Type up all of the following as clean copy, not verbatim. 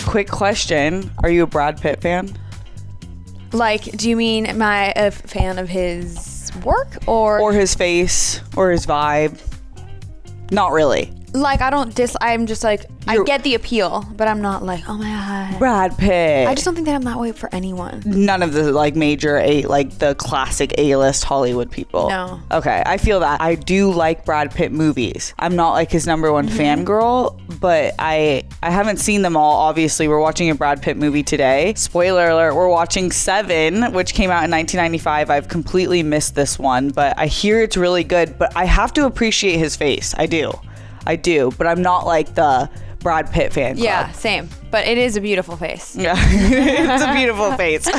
Quick question. Are you a Brad Pitt fan? Like, do you mean am I a fan of his work or his face or his vibe? Not really. Like, I'm just like, I get the appeal, but I'm not like, oh my God. Brad Pitt. I just don't think that I'm that way for anyone. None of the like major the classic A-list Hollywood people. No. Okay, I feel that. I do like Brad Pitt movies. I'm not like his number one fangirl, but I haven't seen them all. Obviously, we're watching a Brad Pitt movie today. Spoiler alert, we're watching Seven, which came out in 1995. I've completely missed this one, but I hear it's really good, but I have to appreciate his face. I do, but I'm not like the Brad Pitt fan club. Yeah, same. But it is a beautiful face. Yeah, it's a beautiful face.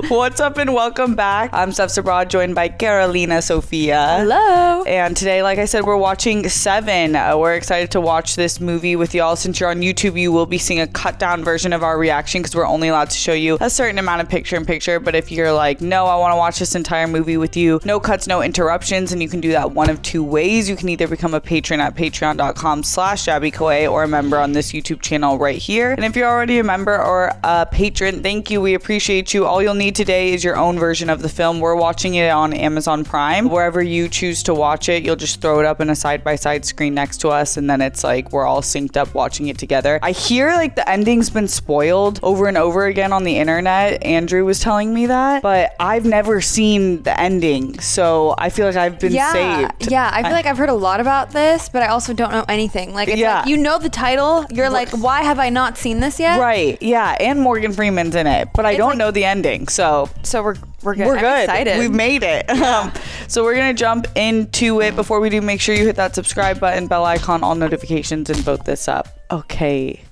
What's up and welcome back. I'm Steph Sabraw, joined by Carolina Sofia. Hello. And today, like I said, we're watching Seven. We're excited to watch this movie with y'all. Since you're on YouTube, you will be seeing a cut down version of our reaction because we're only allowed to show you a certain amount of picture-in-picture. But if you're like, no, I want to watch this entire movie with you, no cuts, no interruptions, and you can do that one of two ways. You can either become a patron at patreon.com/JabbyKoe or a member on this YouTube channel right here. And if you're already a member or a patron, thank you. We appreciate you. All you'll need today is your own version of the film. We're watching it on Amazon Prime. Wherever you choose to watch it, you'll just throw it up in a side-by-side screen next to us, and then it's like we're all synced up watching it together. I hear like the ending's been spoiled over and over again on the internet. Andrew was telling me that, but I've never seen the ending, so I feel like I've been saved. Yeah, I feel like I've heard a lot about this, but I also don't know anything. Like, it's like, you know the title, you're like, why have I not seen this yet? Right, yeah, and Morgan Freeman's in it, but I don't know the ending, so we're good. We're I'm good. excited. We've made it. Yeah. So we're gonna jump into it. Before we do, make sure you hit that subscribe button, bell icon, all notifications, and vote this up. Okay.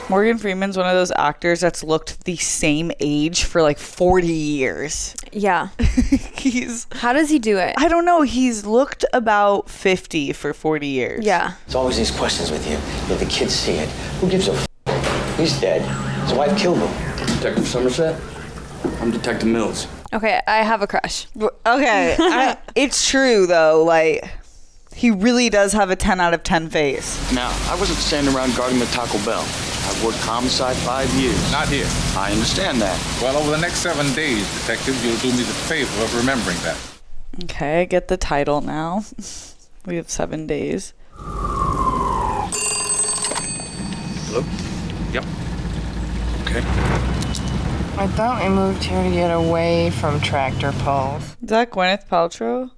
Morgan Freeman's one of those actors that's looked the same age for like 40 years. Yeah. How does he do it? I don't know. He's looked about 50 for 40 years. Yeah. It's always these questions with you. If the kids see it, who gives a f? He's dead. His wife killed him. Detective Somerset? I'm Detective Mills. Okay, I have a crush. Okay. It's true though. Like, he really does have a 10 out of 10 face. Now, I wasn't standing around guarding the Taco Bell. I've worked homicide 5 years. Not here. I understand that. Well, over the next 7 days, Detective, you'll do me the favor of remembering that. Okay, I get the title now. We have 7 days. Hello? Yep. Okay. I thought we moved here to get away from tractor pulls. Is that Gwyneth Paltrow?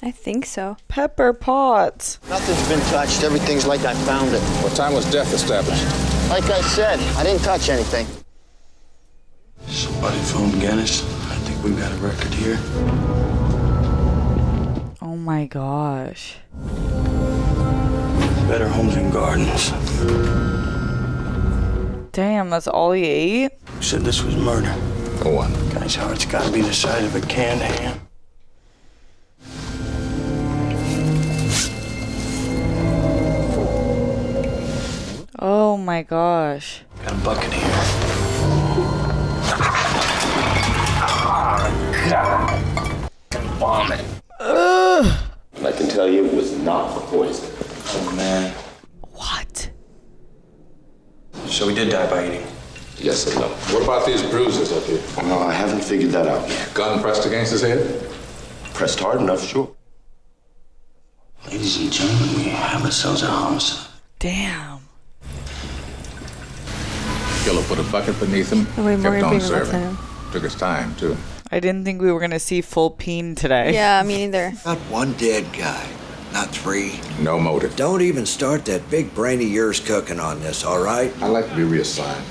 I think so. Pepper Potts. Nothing's been touched. Everything's like I found it. What time was death established? Like I said, I didn't touch anything. Somebody phoned Guinness. I think we've got a record here. Oh my gosh. Better Homes and Gardens. Damn, that's all he ate? Who said this was murder? For what? Guy's heart's gotta be the size of a canned ham. Oh my gosh. Got a bucket here. God. Vomit. Ugh. I can tell you it was not poison. Oh, man. What? So he did die by eating? Yes and no. What about these bruises up here? No, I haven't figured that out yet. Gun pressed against his head? Pressed hard enough, sure. Ladies and gentlemen, we have ourselves a homicide. Damn. Killer put a bucket beneath him, The way kept Morgan on Freeman looks at serving. him. Took his time, too. I didn't think we were gonna see full peen today. Yeah, me neither. Got one dead guy, not 3. No motive. Don't even start that big brain of yours cooking on this, all right? I'd like to be reassigned.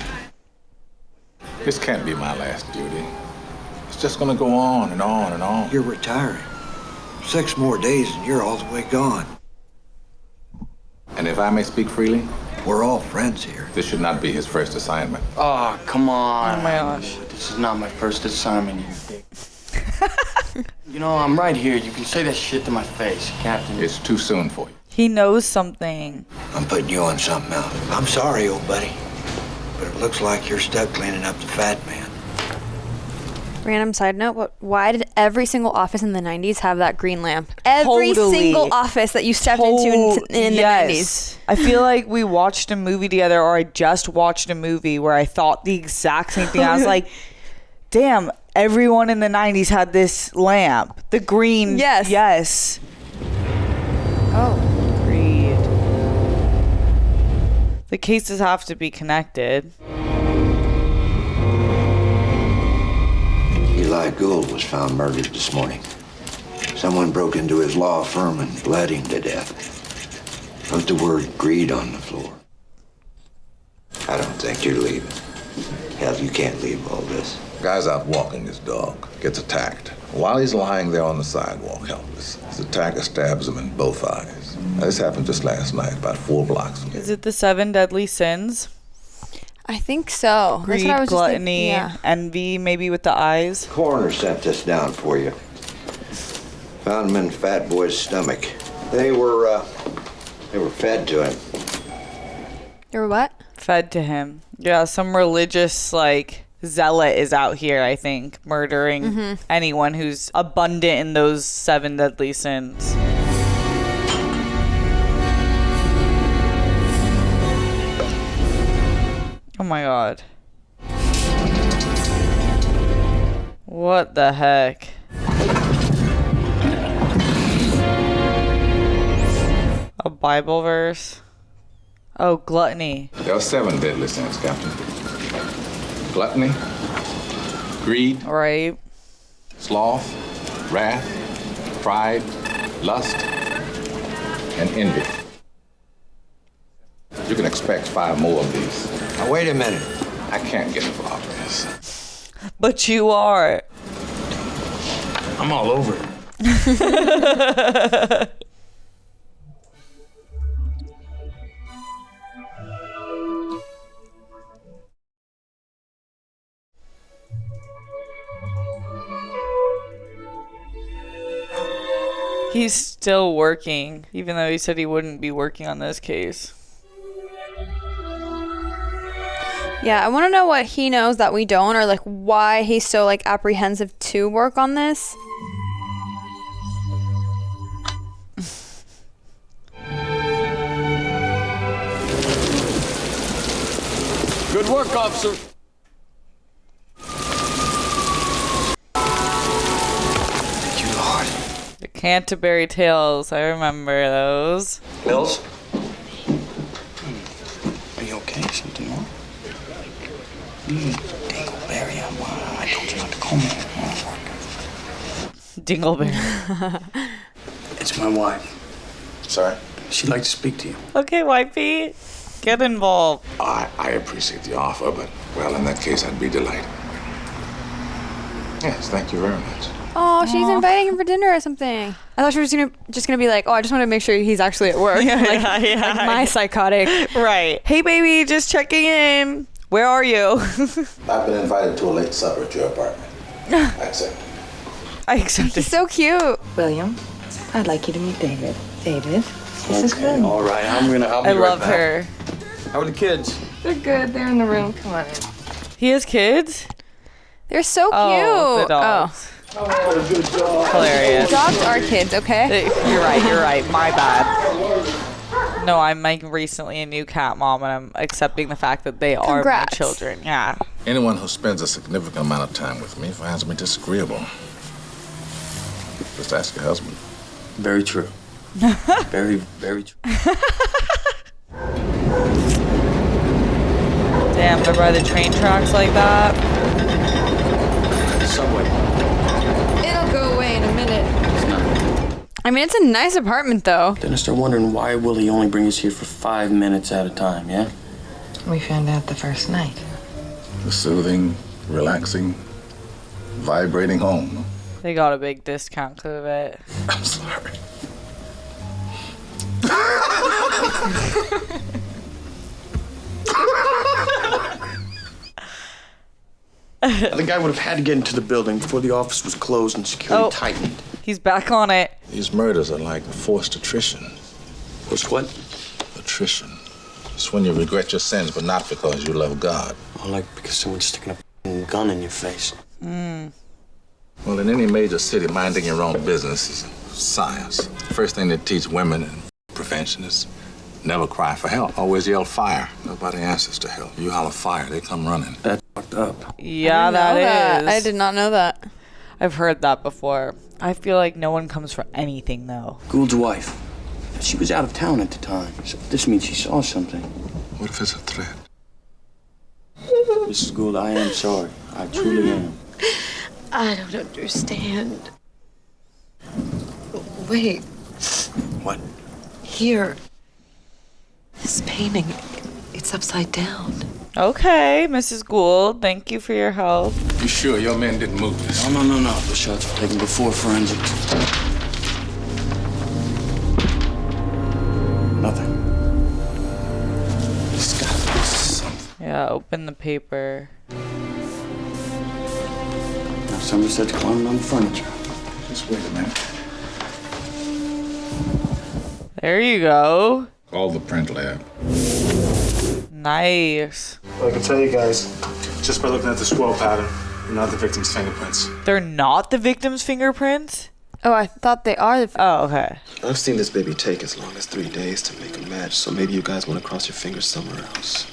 This can't be my last duty. It's just gonna go on and on and on. You're retiring. 6 more days and you're all the way gone. And if I may speak freely, We're all friends here. this should not be his first assignment. Oh, come on. Oh my gosh. This is not my first assignment, you dick. You know, I'm right here. You can say that shit to my face, Captain. It's too soon for you. He knows something. I'm putting you on something else. I'm sorry, old buddy, but it looks like you're stuck cleaning up the fat man. Random side note, but why did every single office in the 90s have that green lamp? Every single office that you stepped into in the 90s. I feel like we watched a movie together, or I just watched a movie where I thought the exact same thing. I was like, damn, everyone in the 90s had this lamp. The green. Yes. Oh. Agreed. The cases have to be connected. Eli Gould was found murdered this morning. Someone broke into his law firm and bled him to death. Wrote the word greed on the floor. I don't think you're leaving. Hell, you can't leave all this. Guy's out walking his dog, gets attacked. While he's lying there on the sidewalk, helpless, his attacker stabs him in both eyes. Now, this happened just last night, about 4 blocks from here. Is it the 7 deadly sins? I think so. Greed, That's what I was gluttony, just thinking. envy, maybe with the eyes. Coroner sent this down for you. Found him in Fat Boy's stomach. They were fed to him. They were what? Fed to him. Yeah, some religious, zealot is out here, I think, murdering anyone who's abundant in those 7 deadly sins. Oh my god. What the heck? A Bible verse? Oh, gluttony. There are 7 deadly sins, Captain. Gluttony, greed, right? Sloth, wrath, pride, lust, and envy. You can expect 5 more of these. Now, wait a minute. I can't get involved in this. But you are. I'm all over it. He's still working, even though he said he wouldn't be working on this case. Yeah, I want to know what he knows that we don't, or why he's so apprehensive to work on this. Good work, officer. Thank you, Lord. The Canterbury Tales, I remember those. Mills? Are you okay? Something wrong? Dingleberry, I told you not to call me. Dingleberry. It's my wife. Sorry? She'd like to speak to you. Okay, wifey. Get involved. I appreciate the offer, but, well, in that case, I'd be delighted. Yes, thank you very much. Oh, she's inviting him for dinner or something. I thought she was just gonna be like, oh, I just want to make sure he's actually at work. Like my psychotic. Right. Hey, baby, just checking in. Where are you? I've been invited to a late supper at your apartment. I accept. I accept it. He's so cute. William, I'd like you to meet David. David, this is good. All right, I'll be right back. I love her. How are the kids? They're good. They're in the room. Come on in. He has kids? They're so cute. Oh, the dogs. Hilarious. Dogs are kids, okay? You're right. My bad. No, I'm recently a new cat mom, and I'm accepting the fact that they are my children. Yeah. Anyone who spends a significant amount of time with me finds me disagreeable. Just ask your husband. Very true. Very, very true. Damn, they're by the train tracks like that. Subway. It'll go away in a minute. It's not. I mean, it's a nice apartment, though. Then I start wondering why will he only bring us here for 5 minutes at a time, yeah? We found out the first night. The soothing, relaxing, vibrating home. They got a big discount because of it. I'm sorry. The guy would have had to get into the building before the office was closed and security tightened. He's back on it. These murders are like forced attrition. Forced what? Attrition. It's when you regret your sins, but not because you love God. Oh, like because someone's sticking a gun in your face. Well, in any major city, minding your own business is science. First thing they teach women in prevention is never cry for help. Always yell fire. Nobody answers to help. You holler fire, they come running. That's fucked up. Yeah, that is. I did not know that. I've heard that before. I feel like no one comes for anything, though. Gould's wife. She was out of town at the time, so this means she saw something. What if it's a threat? Mrs. Gould, I am sorry. I truly am. I don't understand. Wait. What? Here. This painting, it's upside down. Okay, Mrs. Gould, thank you for your help. You sure your men didn't move this? No. The shots were taken before forensics. Nothing. There's gotta be something. Yeah, open the paper. Now Somerset's climbing on the furniture. Just wait a minute. There you go. Call the print lab. Nice. Well, I can tell you guys, just by looking at the scroll pattern, they're not the victim's fingerprints. They're not the victim's fingerprints? Oh, I thought they are. Oh, okay. I've seen this baby take as long as 3 days to make a match, so maybe you guys want to cross your fingers somewhere else.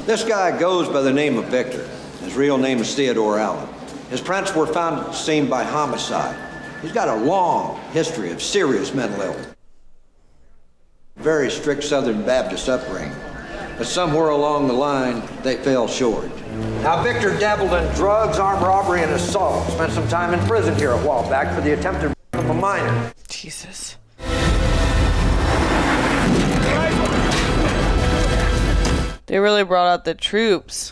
This guy goes by the name of Victor. His real name is Theodore Allen. His prints were found at the scene by homicide. He's got a long history of serious mental illness. Very strict Southern Baptist upbringing. But somewhere along the line, they fell short. Now, Victor dabbled in drugs, armed robbery, and assault. Spent some time in prison here a while back for the attempted of a minor. Jesus. They really brought out the troops.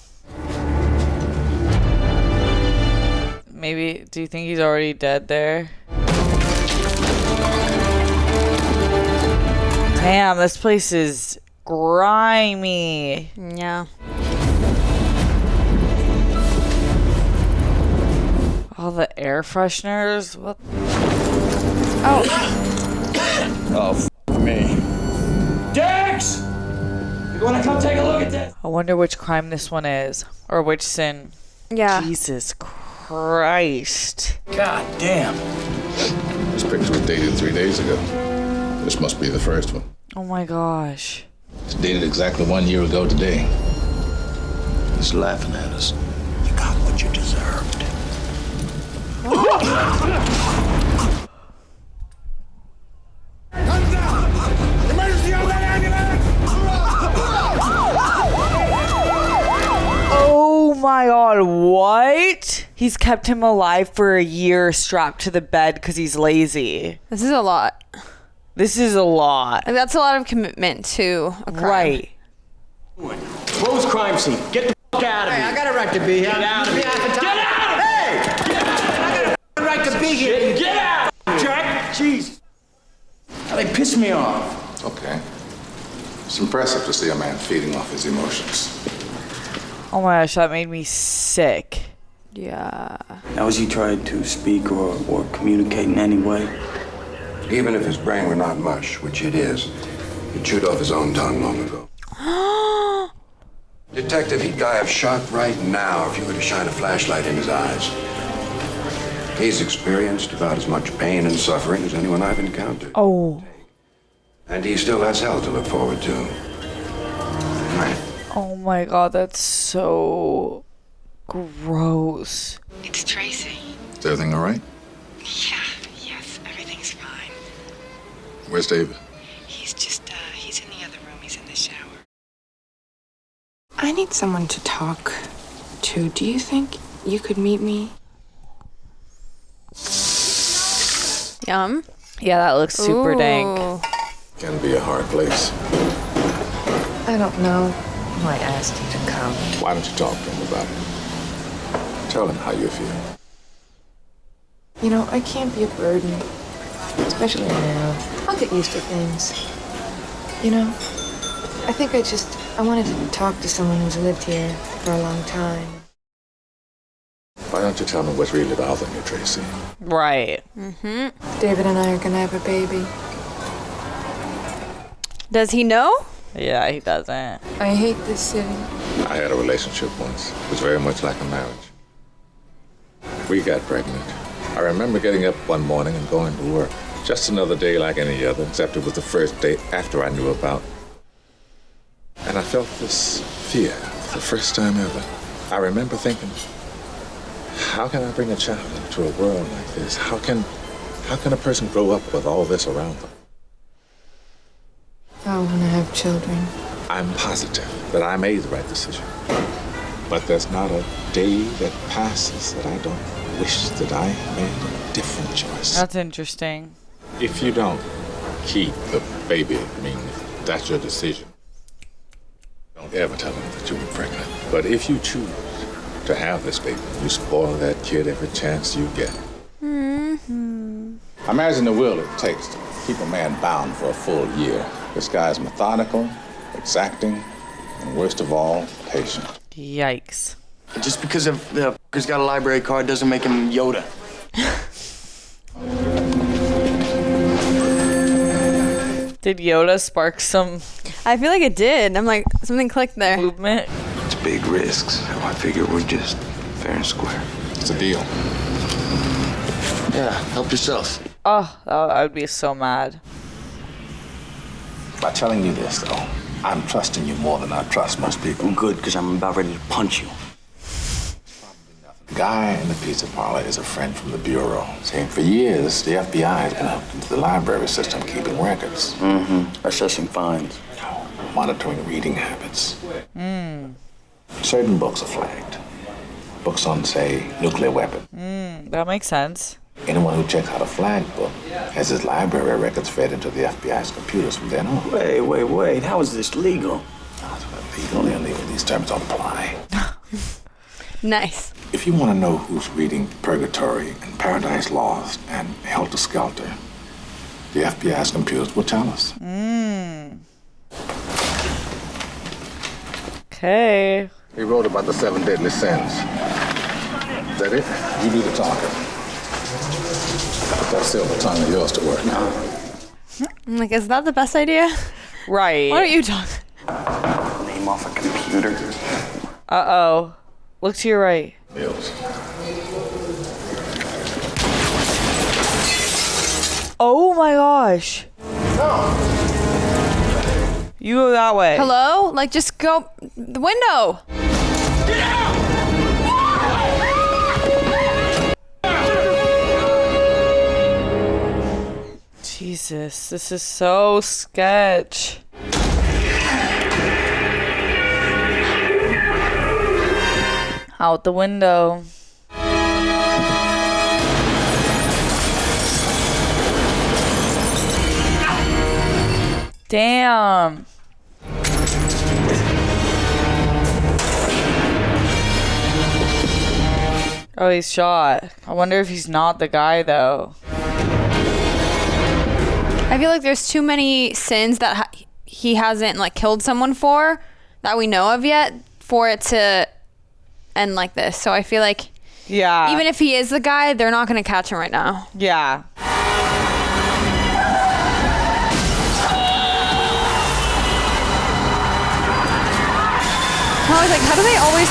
Maybe, do you think he's already dead there? Damn, this place is grimy. Yeah. All the air fresheners. What? Oh. Oh, me. Dex! You wanna come take a look at this? I wonder which crime this one is. Or which sin. Yeah. Jesus Christ. God damn. This picture was dated 3 days ago. This must be the first one. Oh my gosh. It's dated exactly 1 year ago today. He's laughing at us. You got what you deserved. Guns down! Emergency on that ambulance! Oh my god, what? He's kept him alive for a year strapped to the bed because he's lazy. This is a lot. This is a lot. Like, that's a lot of commitment to a crime. Right. Close crime scene. Get the fuck out of here. Hey, I got a right to be here. Get out of here. Get out! Hey! Get out! I got a right to be here. Get out! Jack! Jeez. Now they piss me off. Okay. It's impressive to see a man feeding off his emotions. Oh my gosh, that made me sick. Yeah. Now, has he tried to speak or communicate in any way? Even if his brain were not mush, which it is, he chewed off his own tongue long ago. Detective, he'd die of shock right now if you were to shine a flashlight in his eyes. He's experienced about as much pain and suffering as anyone I've encountered. Oh. And he still has hell to look forward to. Right. Oh my god, that's so gross. It's Tracy. Is everything all right? Yeah, yes, everything's fine. Where's David? He's in the other room. He's in the shower. I need someone to talk to. Do you think you could meet me? Yum. Yeah, that looks super dank. Can be a hard place. I don't know. I asked you to come. Why don't you talk to him about it? Tell him how you feel. You know, I can't be a burden. Especially now. I'll get used to things. You know? I think I wanted to talk to someone who's lived here for a long time. Why don't you tell me what's really bothering you, Tracy? Right. David and I are gonna have a baby. Does he know? Yeah, he doesn't. I hate this city. I had a relationship once. It was very much like a marriage. We got pregnant. I remember getting up one morning and going to work. Just another day like any other, except it was the first day after I knew about. And I felt this fear for the first time ever. I remember thinking, how can I bring a child into a world like this? How can a person grow up with all this around them? I want to have children. I'm positive that I made the right decision. But there's not a day that passes that I don't wish that I made a different choice. That's interesting. If you don't keep the baby, I mean, if that's your decision, don't ever tell them that you were pregnant. But if you choose to have this baby, you spoil that kid every chance you get. Mm-hmm. Imagine the will it takes to keep a man bound for a full year. This guy's methodical, exacting, and worst of all, patient. Yikes. Just because he's got a library card doesn't make him Yoda. Did Yoda spark some... I feel like it did. I'm like, something clicked there. Movement. It's big risks. So I figure we're just fair and square. It's a deal. Yeah, help yourself. Oh, I would be so mad. By telling you this, though, I'm trusting you more than I trust most people. Good, because I'm about ready to punch you. The guy in the pizza parlor is a friend from the Bureau. See, for years, the FBI has been hooked into the library system, keeping records. Mm-hmm. Assessing fines. Monitoring reading habits. Certain books are flagged. Books on, say, nuclear weapons. That makes sense. Anyone who checks out a flagged book has his library records fed into the FBI's computers from then on. Wait. How is this legal? Legal and illegal. These terms don't apply. Nice. If you want to know who's reading Purgatory and Paradise Lost and Helter Skelter, the FBI's computers will tell us. Okay. He wrote about the 7 deadly sins. Is that it? You do the talking. Put that silver tongue of yours to work now. I'm like, is that the best idea? Right. Why don't you talk? Name off a computer. Uh-oh. Look to your right. Bills. Oh my gosh. You go that way. Hello? Like, just go the window. Get out! Jesus, this is so sketch. Out the window. Damn. Oh, he's shot. I wonder if he's not the guy, though. I feel like there's too many sins that he hasn't like killed someone for that we know of yet for it to end like this. So I feel like even if he is the guy, they're not going to catch him right now. Yeah. I was like, how do they always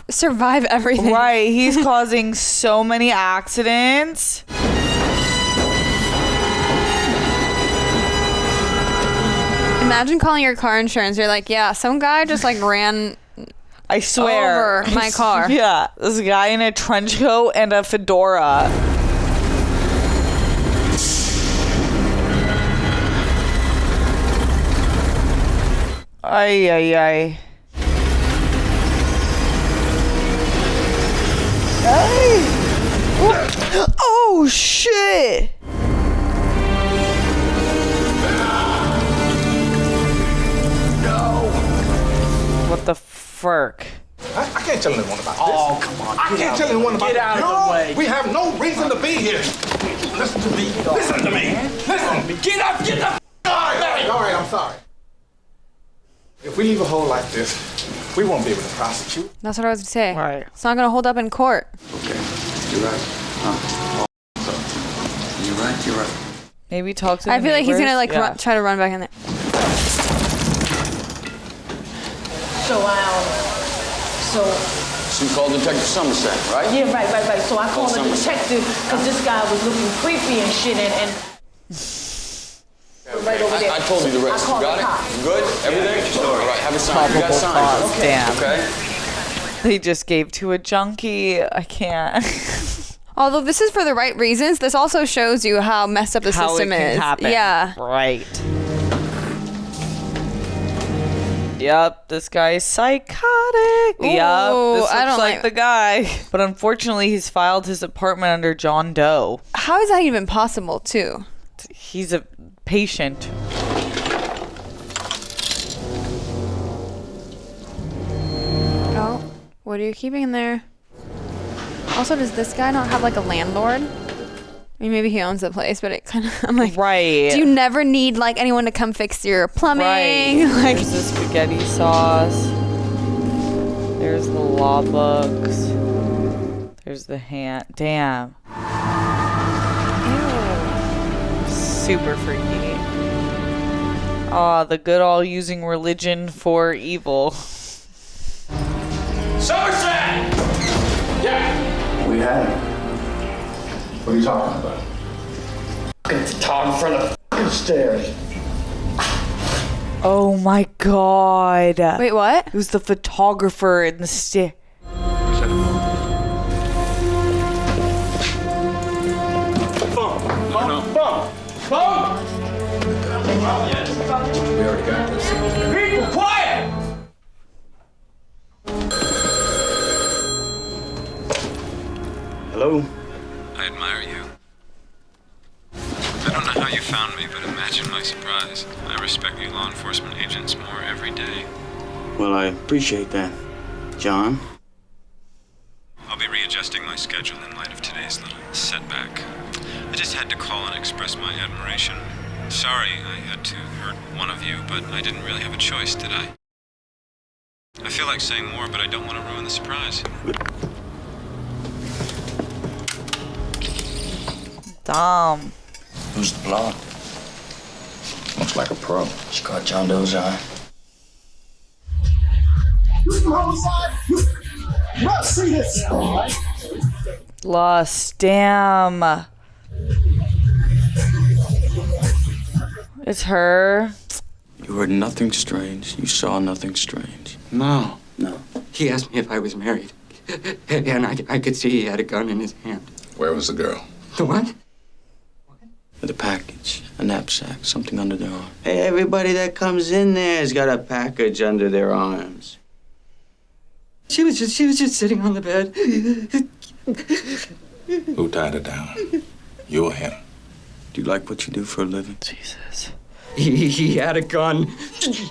survive everything? Right, he's causing so many accidents. Imagine calling your car insurance. You're like, yeah, some guy just like ran I swear. over my car. Yeah, this guy in a trench coat and a fedora. Ay, ay, ay. Ay. Oh, shit. What the frick? I can't tell anyone about this. Oh, come on. I can't tell anyone about Get out of the way. We have no reason to be here. Listen to me. Listen to me. Listen. Get up! Get the f*** out of there! All right, I'm sorry. If we leave a hole like this, we won't be able to prosecute. That's what I was going to say. Right. It's not going to hold up in court. Okay, you're right. You're right. Maybe talk to I feel like he's going to neighbors. like try to run back in there. So you called Detective Somerset, right? Yeah, right. So I called the detective because this guy was looking creepy and shit and right over there. I told you the rest. You got it? You good? Everything? All right, have a sign. You got Probable signs. cause. Damn. Okay. They just gave to a junkie. I can't. Although this is for the right reasons, this also shows you how messed up the system it can is. happen. Yeah. Right. Yep, this guy's psychotic. Ooh, Yep, this I looks don't like like- the guy. But unfortunately, he's filed his apartment under John Doe. How is that even possible, too? He's a patient. Oh, what are you keeping in there? Also, does this guy not have like a landlord? I mean, maybe he owns the place, but it kind of, I'm like, right. Do you never need like anyone to come fix your plumbing? Right. Like, There's the spaghetti sauce. There's the law books. There's the hand. Damn. Ew. Super freaky. Ah, the good all using religion for evil. Somerset! Yeah. We had him. What are you talking about? Fucking photographer in the fucking stairs. Oh my god. Wait, what? It was the photographer in the stair. Phone! We already got this. People, quiet! Hello? I admire you. I don't know how you found me, but imagine my surprise. I respect you law enforcement agents more every day. Well, I appreciate that, John. I'll be readjusting my schedule in light of today's little setback. I just had to call and express my admiration. Sorry I had to hurt one of you, but I didn't really have a choice, did I? I feel like saying more, but I don't want to ruin the surprise. Dumb. Who's the blonde? Looks like a pro. She caught John Doe's eye. See this. Lust. Damn. It's her. You heard nothing strange. You saw nothing strange. No. No. He asked me if I was married. And I could see he had a gun in his hand. Where was the girl? The what? With a package, a knapsack, something under their arm. Hey, everybody that comes in there has got a package under their arms. She was just sitting on the bed. Who tied her down? You or him? Do you like what you do for a living? Jesus. He had a gun.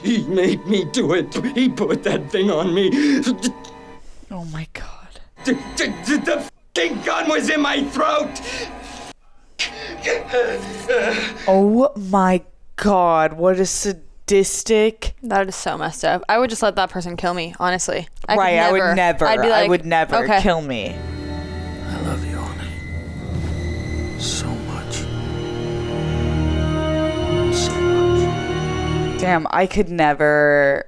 He made me do it. He put that thing on me. Oh my god. The fucking gun was in my throat. Oh my god. What a sadistic. that is so messed up. I would just let that person kill me, honestly. I would never. I'd be like, I would never okay. kill me. I love you, Ermey. So much. So much. Damn, I could never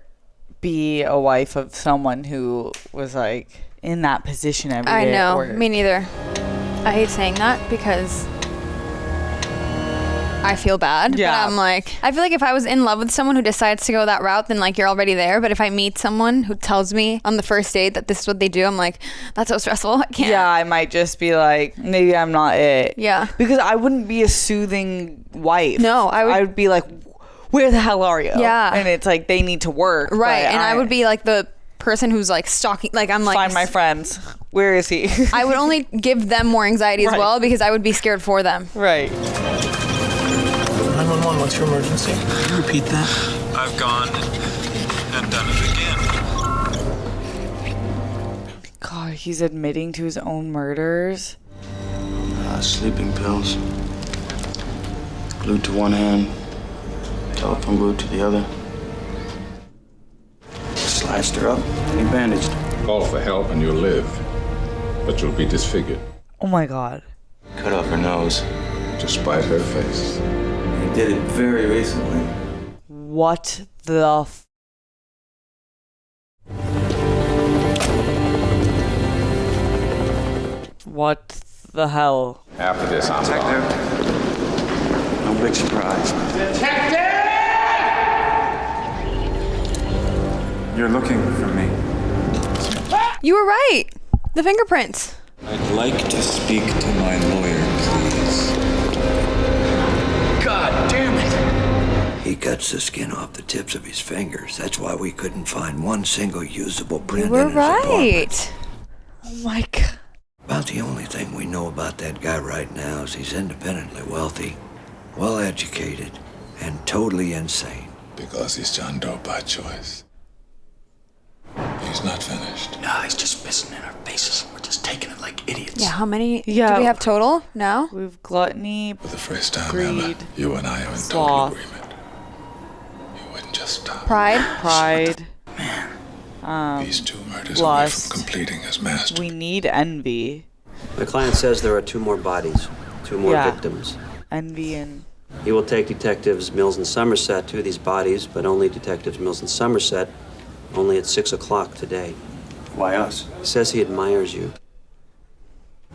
be a wife of someone who was like in that position every day. I know. at work. Me neither. I hate saying that because I feel bad. Yeah. But I'm like, I feel like if I was in love with someone who decides to go that route, then like you're already there. But if I meet someone who tells me on the first date that this is what they do, I'm like, that's so stressful. I can't. Yeah, I might just be like, maybe I'm not it. Yeah. Because I wouldn't be a soothing wife. No, I would be like, where the hell are you? Yeah. And it's like they need to work. Right. but And I would be like the person who's like stalking, like I'm like, find my friends. Where is he? I would only give them more anxiety as Right. well because I would be scared for them. Right. 911, what's your emergency? Can you repeat that? I've gone and done it again. God, he's admitting to his own murders. Sleeping pills. Glued to one hand, telephone glued to the other. Sliced her up and he bandaged her. Call for help and you'll live, but you'll be disfigured. Oh my God. Cut off her nose. To spite her face. He did it very recently. What the What the hell? After this, I'm No big surprise. You're looking for me. You were right. The fingerprints. I'd like to speak to my lawyer, please. God damn it! He cuts the skin off the tips of his fingers. That's why we couldn't find one single usable print You were in his apartment. right. Oh my God. About the only thing we know about that guy right now is he's independently wealthy, well-educated, and totally insane. Because he's John Doe by choice. He's not finished. Nah, he's just pissing in our faces. We're just taking it like idiots. Yeah, how many do we have total now? We've gluttony, For the first time greed, ever, you and I are in sloth, total agreement. You wouldn't just stop. Pride. These two murders lust. away from completing his master. We need envy. The client says there are 2 more bodies, 2 more victims. Envy and... He will take Detectives Mills and Somerset to these bodies, but only Detectives Mills and Somerset, only at 6 o'clock today. Why us? He says he admires you.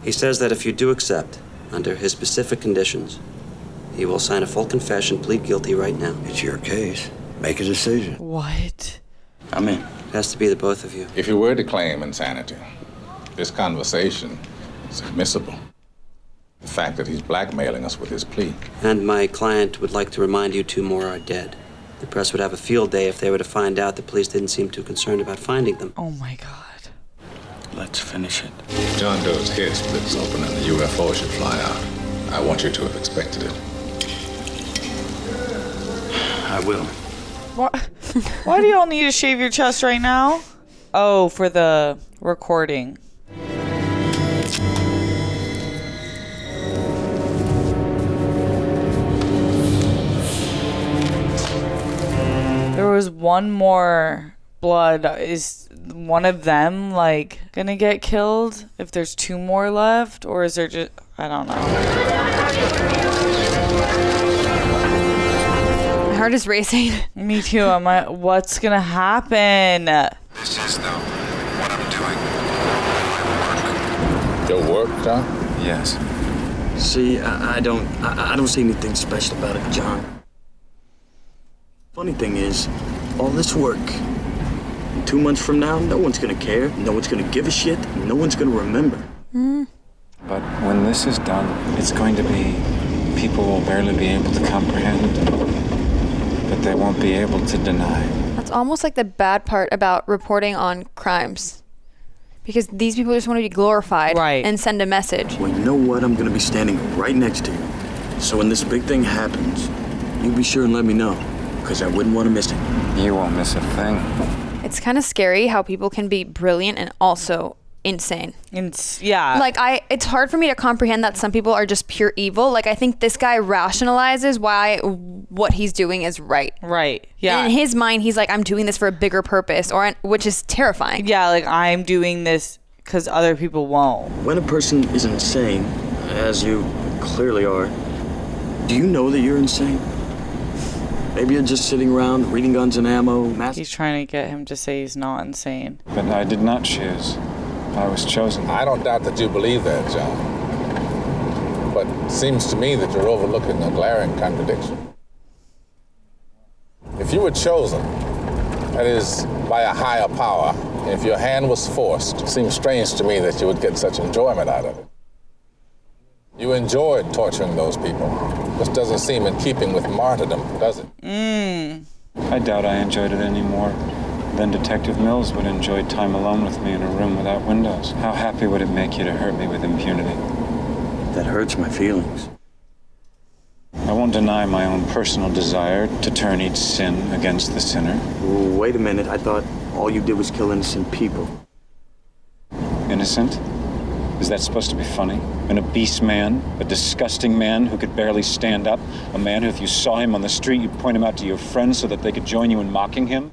He says that if you do accept, under his specific conditions, he will sign a full confession, plead guilty right now. It's your case. Make a decision. What? I'm in. It has to be the both of you. If you were to claim insanity, this conversation is admissible. The fact that he's blackmailing us with his plea. And my client would like to remind you 2 more are dead. The press would have a field day if they were to find out the police didn't seem too concerned about finding them. Oh my God. Let's finish it. John Doe's head splits open and the UFO should fly out. I want you to have expected it. I will. What? Why do y'all need to shave your chest right now? Oh, for the recording. There was one more blood. Is one of them like gonna get killed if there's 2 more left, or is there just, I don't know. My heart is racing. Me too. I'm like, what's gonna happen? This is, though, what I'm doing. Your work, John? Yes. See, I don't see anything special about it, John. Funny thing is, all this work, 2 months from now, no one's gonna care, no one's gonna give a shit, no one's gonna remember. But when this is done, it's going to be people will barely be able to comprehend, but they won't be able to deny. That's almost like the bad part about reporting on crimes. Because these people just want to be glorified and send a message. Well, you know what? I'm gonna be standing right next to you. So when this big thing happens, you be sure and let me know, because I wouldn't want to miss it. You won't miss a thing. It's kind of scary how people can be brilliant and also insane. Yeah. Like, it's hard for me to comprehend that some people are just pure evil. Like, I think this guy rationalizes why what he's doing is right. Right. Yeah. And in his mind, he's like, I'm doing this for a bigger purpose, which is terrifying. Yeah, like, I'm doing this because other people won't. When a person is insane, as you clearly are, do you know that you're insane? Maybe you're just sitting around reading Guns and Ammo. He's trying to get him to say he's not insane. But I did not choose. I was chosen. I don't doubt that you believe that, John. But it seems to me that you're overlooking a glaring contradiction. If you were chosen, that is, by a higher power, if your hand was forced, it seems strange to me that you would get such enjoyment out of it. You enjoyed torturing those people. This doesn't seem in keeping with martyrdom, does it? I doubt I enjoyed it any more than Detective Mills would enjoy time alone with me in a room without windows. How happy would it make you to hurt me with impunity? That hurts my feelings. I won't deny my own personal desire to turn each sin against the sinner. Wait a minute, I thought all you did was kill innocent people. Innocent? Is that supposed to be funny? An obese man, a disgusting man who could barely stand up, a man who, if you saw him on the street, you'd point him out to your friends so that they could join you in mocking him?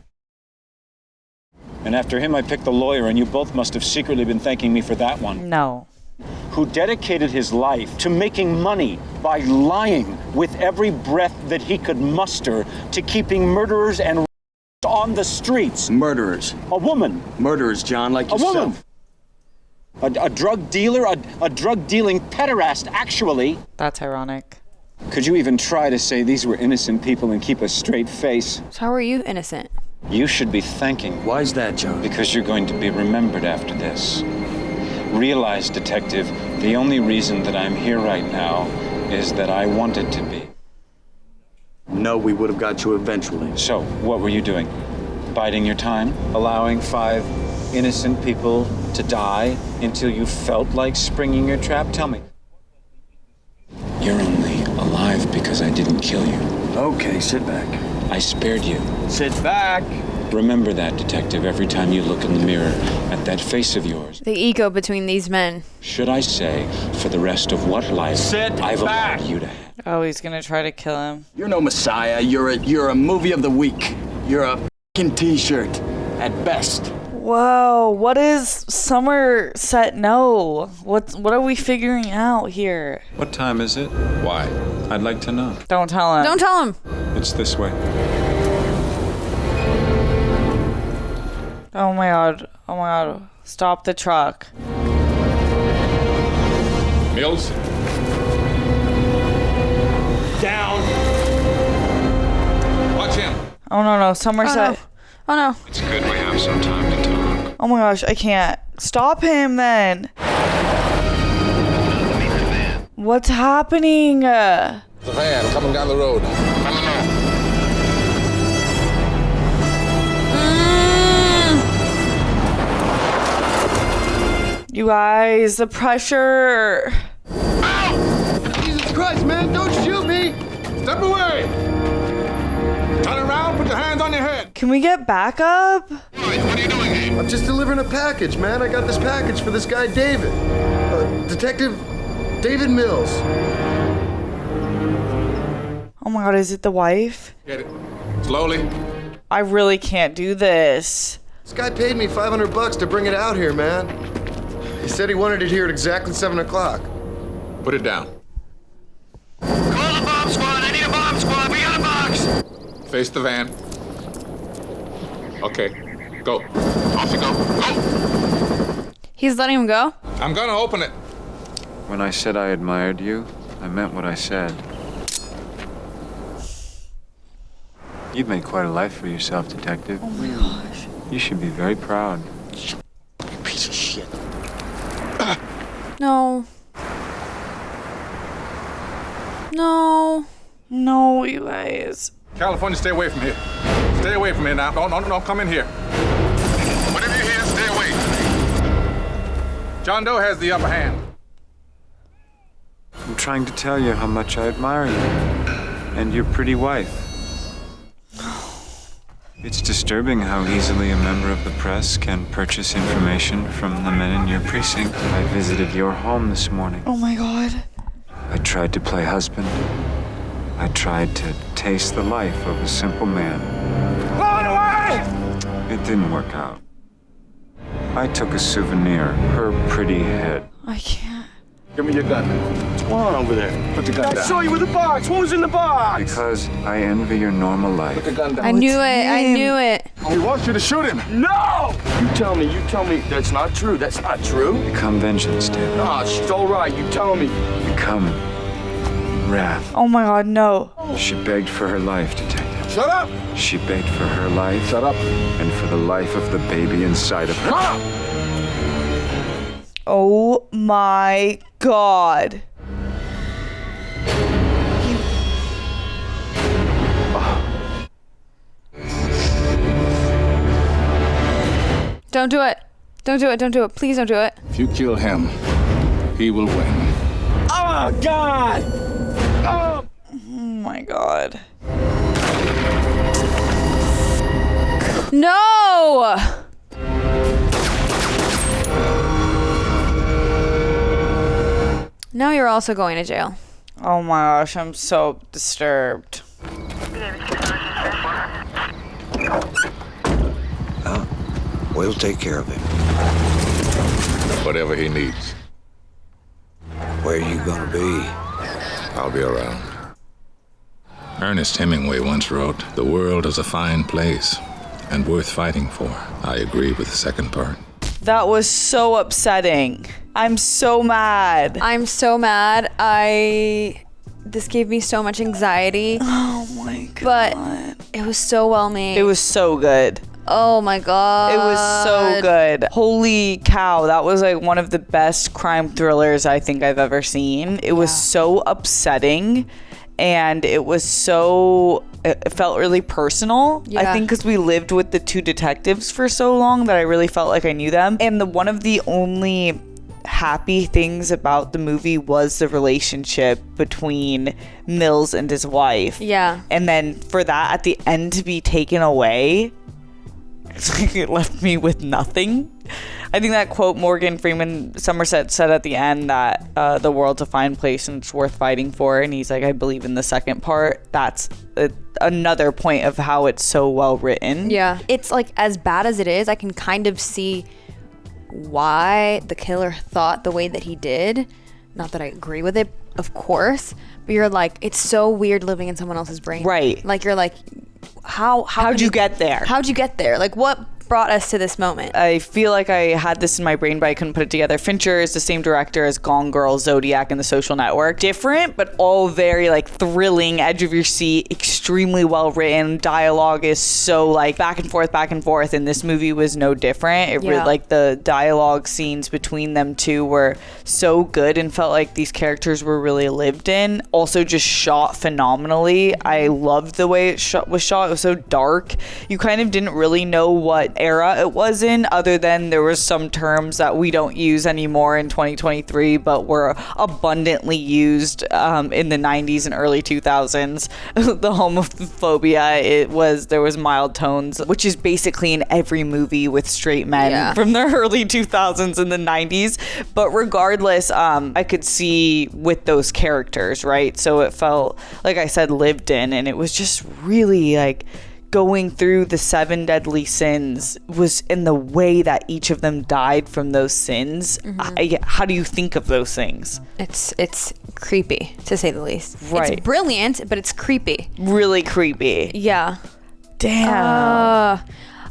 And after him, I picked the lawyer, and you both must have secretly been thanking me for that one. No. Who dedicated his life to making money by lying with every breath that he could muster to keeping murderers and on the streets. Murderers. A woman. Murderers, John, like yourself. A woman. A drug dealer? A drug-dealing pederast, actually. That's ironic. Could you even try to say these were innocent people and keep a straight face? So how are you innocent? You should be thanking. Why is that, John? Because you're going to be remembered after this. Realize, Detective, the only reason that I'm here right now is that I wanted to be. No, we would have got you eventually. So, what were you doing? Biding your time? Allowing 5 innocent people to die until you felt like springing your trap? Tell me. You're only alive because I didn't kill you. Okay, sit back. I spared you. Sit back. Remember that, Detective, every time you look in the mirror at that face of yours. The ego between these men. Should I say, for the rest of what life I've allowed you to have. Oh, he's gonna try to kill him. You're no messiah. You're a movie of the week. You're a f***ing t-shirt at best. Whoa, what is Somerset know? What are we figuring out here? What time is it? Why? I'd like to know. Don't tell him. Don't tell him. It's this way. Oh my god. Oh my god. Stop the truck. Mills? Down. Watch him. Oh no, Somerset. Oh no. It's good we have some time to talk. Oh my gosh, I can't. Stop him then. What's happening? The van coming down the road. You guys, the pressure. Jesus Christ, man, don't shoot me! Step away! Turn around, put your hands on your head. Can we get backup? What are you doing here? I'm just delivering a package, man. I got this package for this guy, David. Detective David Mills. Oh my god, is it the wife? Get it. Slowly. I really can't do this. This guy paid me $500 to bring it out here, man. He said he wanted it here at exactly 7 o'clock. Put it down. Call the bomb squad. I need a bomb squad. We got a box. Face the van. Okay. Go. Off you go. Go. He's letting him go? I'm gonna open it. When I said I admired you, I meant what I said. You've made quite a life for yourself, Detective. Oh my gosh. You should be very proud. Piece of shit. No. No. No, you guys. California, stay away from here. Stay away from here now. Don't come in here. Whatever you hear, stay away. John Doe has the upper hand. I'm trying to tell you how much I admire you and your pretty wife. It's disturbing how easily a member of the press can purchase information from the men in your precinct. I visited your home this morning. Oh my god. I tried to play husband. I tried to taste the life of a simple man. Blow it away! It didn't work out. I took a souvenir, her pretty head. I can't. Give me your gun. What's going on over there? Put the gun down. I saw you with the box. What was in the box? Because I envy your normal life. Put the gun down. I knew it. I knew it. He wants you to shoot him. No! You tell me that's not true. That's not true. Become vengeance, David. Ah, she's all right. You tell me. Become wrath. Oh my god, no. She begged for her life, Detective. Shut up! She begged for her life. Shut up. And for the life of the baby inside of her. Oh my god. Don't do it. Don't do it. Don't do it. Please don't do it. If you kill him, he will win. Oh, God! Oh my god. No! Now you're also going to jail. Oh my gosh, I'm so disturbed. We'll take care of him. Whatever he needs. Where you gonna be? I'll be around. Ernest Hemingway once wrote, "The world is a fine place and worth fighting for." I agree with the second part. That was so upsetting. I'm so mad. This gave me so much anxiety. Oh my God. But it was so well made. It was so good. Oh my God. It was so good. Holy cow. That was like one of the best crime thrillers I think I've ever seen. It was so upsetting. And it felt really personal. I think because we lived with the two detectives for so long that I really felt like I knew them. And one of the only happy things about the movie was the relationship between Mills and his wife. Yeah. And then for that at the end to be taken away, it left me with nothing. I think that quote Morgan Freeman Somerset said at the end that the world's a fine place and it's worth fighting for. And he's like, I believe in the second part. That's another point of how it's so well written. Yeah. It's like as bad as it is, I can kind of see why the killer thought the way that he did. Not that I agree with it, of course, but you're like, it's so weird living in someone else's brain. Right. Like you're like, how'd you get there? How'd you get there? Like what brought us to this moment? I feel like I had this in my brain, but I couldn't put it together. Fincher is the same director as Gone Girl, Zodiac, and The Social Network. Different, but all very like thrilling, edge of your seat, extremely well written. Dialogue is so like back and forth, and this movie was no different. It really, like the dialogue scenes between them two were so good and felt like these characters were really lived in. Also just shot phenomenally. I loved the way it was shot. It was so dark. You kind of didn't really know what era it was in, other than there was some terms that we don't use anymore in 2023 but were abundantly used in the 90s and early 2000s. The homophobia, there was mild tones, which is basically in every movie with straight men from the early 2000s and the 90s. But regardless, I could see with those characters, right? So it felt, like I said, lived in, and it was just really like going through the 7 deadly sins was in the way that each of them died from those sins. How do you think of those things? It's creepy, to say the least. Right. It's brilliant, but it's creepy. Really creepy. Yeah. Damn.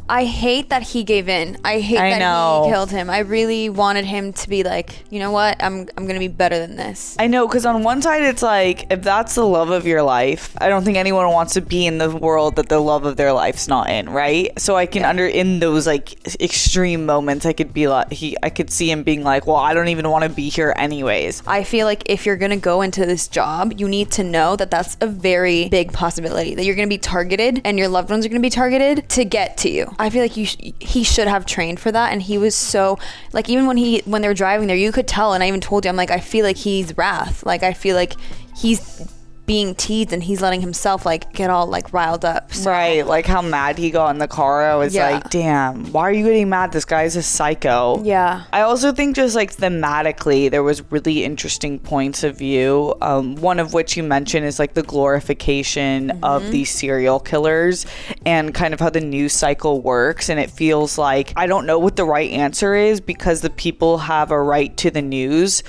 I hate that he gave in. I hate that he killed him. I really wanted him to be like, you know what? I'm gonna be better than this. I know, because on one side it's like, if that's the love of your life, I don't think anyone wants to be in the world that the love of their life's not in, right? So I can in those like extreme moments, I could be like, I could see him being like, well, I don't even want to be here anyways. I feel like if you're gonna go into this job, you need to know that that's a very big possibility, that you're gonna be targeted and your loved ones are gonna be targeted to get to you. I feel like he should have trained for that, and he was so like, even when they were driving there, you could tell, and I even told you, I'm like, I feel like he's wrath. Like I feel like he's being teased and he's letting himself like get all like riled up. So. Right, like how mad he got in the car. I was like, damn, why are you getting mad? This guy's a psycho. Yeah. I also think just like thematically there was really interesting points of view. One of which you mentioned is like the glorification of these serial killers and kind of how the news cycle works. And it feels like I don't know what the right answer is, because the people have a right to the news.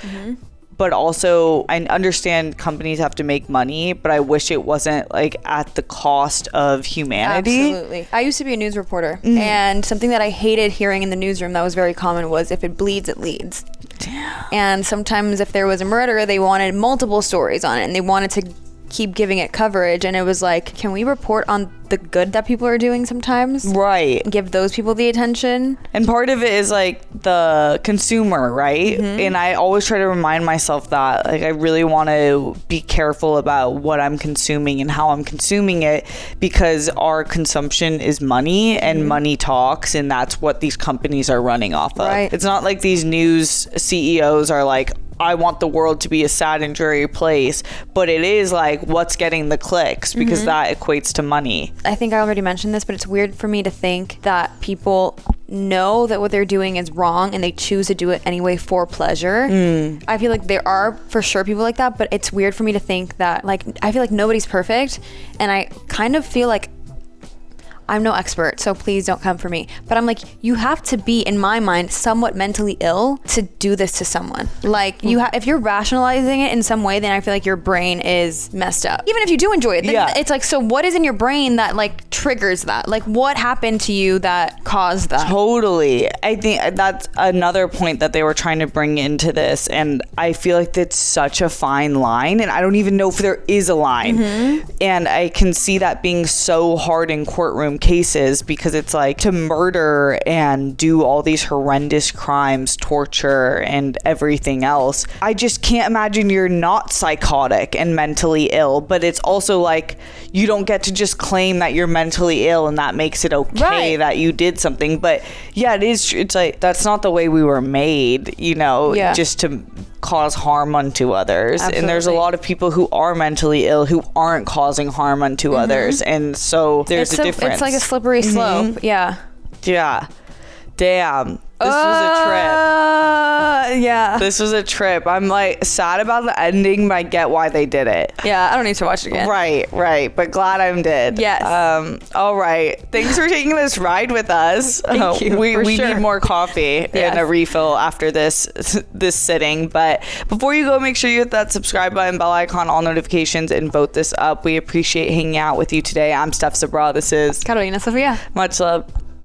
But also, I understand companies have to make money, but I wish it wasn't like at the cost of humanity. Absolutely. I used to be a news reporter, and something that I hated hearing in the newsroom that was very common was, if it bleeds, it leads. Damn. And sometimes if there was a murder, they wanted multiple stories on it, and they wanted to keep giving it coverage, and it was like, can we report on the good that people are doing sometimes? Right. Give those people the attention. And part of it is like the consumer, right? And I always try to remind myself that like I really want to be careful about what I'm consuming and how I'm consuming it, because our consumption is money, and money talks, and that's what these companies are running off of. Right. It's not like these news CEOs are like, I want the world to be a sad and dreary place, but it is like, what's getting the clicks, because that equates to money. I think I already mentioned this, but it's weird for me to think that people know that what they're doing is wrong and they choose to do it anyway for pleasure. I feel like there are for sure people like that, but it's weird for me to think that, like, I feel like nobody's perfect, and I kind of feel like I'm no expert, so please don't come for me. But I'm like, you have to be, in my mind, somewhat mentally ill to do this to someone. Like, if you're rationalizing it in some way, then I feel like your brain is messed up. Even if you do enjoy it, then it's like, so what is in your brain that like triggers that? Like, what happened to you that caused that? Totally. I think that's another point that they were trying to bring into this, and I feel like that's such a fine line, and I don't even know if there is a line. And I can see that being so hard in courtroom cases, because it's like, to murder and do all these horrendous crimes, torture and everything else, I just can't imagine you're not psychotic and mentally ill. But it's also like, you don't get to just claim that you're mentally ill and that makes it okay that you did something. But yeah, it's like, that's not the way we were made, you know, just to cause harm unto others. Absolutely. And there's a lot of people who are mentally ill who aren't causing harm unto others, and so there's a difference. It's like a slippery slope. Yeah Damn, this was a trip. This was a trip. I'm like sad about the ending, but I get why they did it. I don't need to watch it again. Right, but glad I did. Yes. All right, thanks for taking this ride with us. Thank you. We need more coffee and a refill after this sitting. But before you go, make sure you hit that subscribe button, bell icon, all notifications, and vote this up. We appreciate hanging out with you today. I'm Steph Sabraw. This is Carolina Sofia. Much love.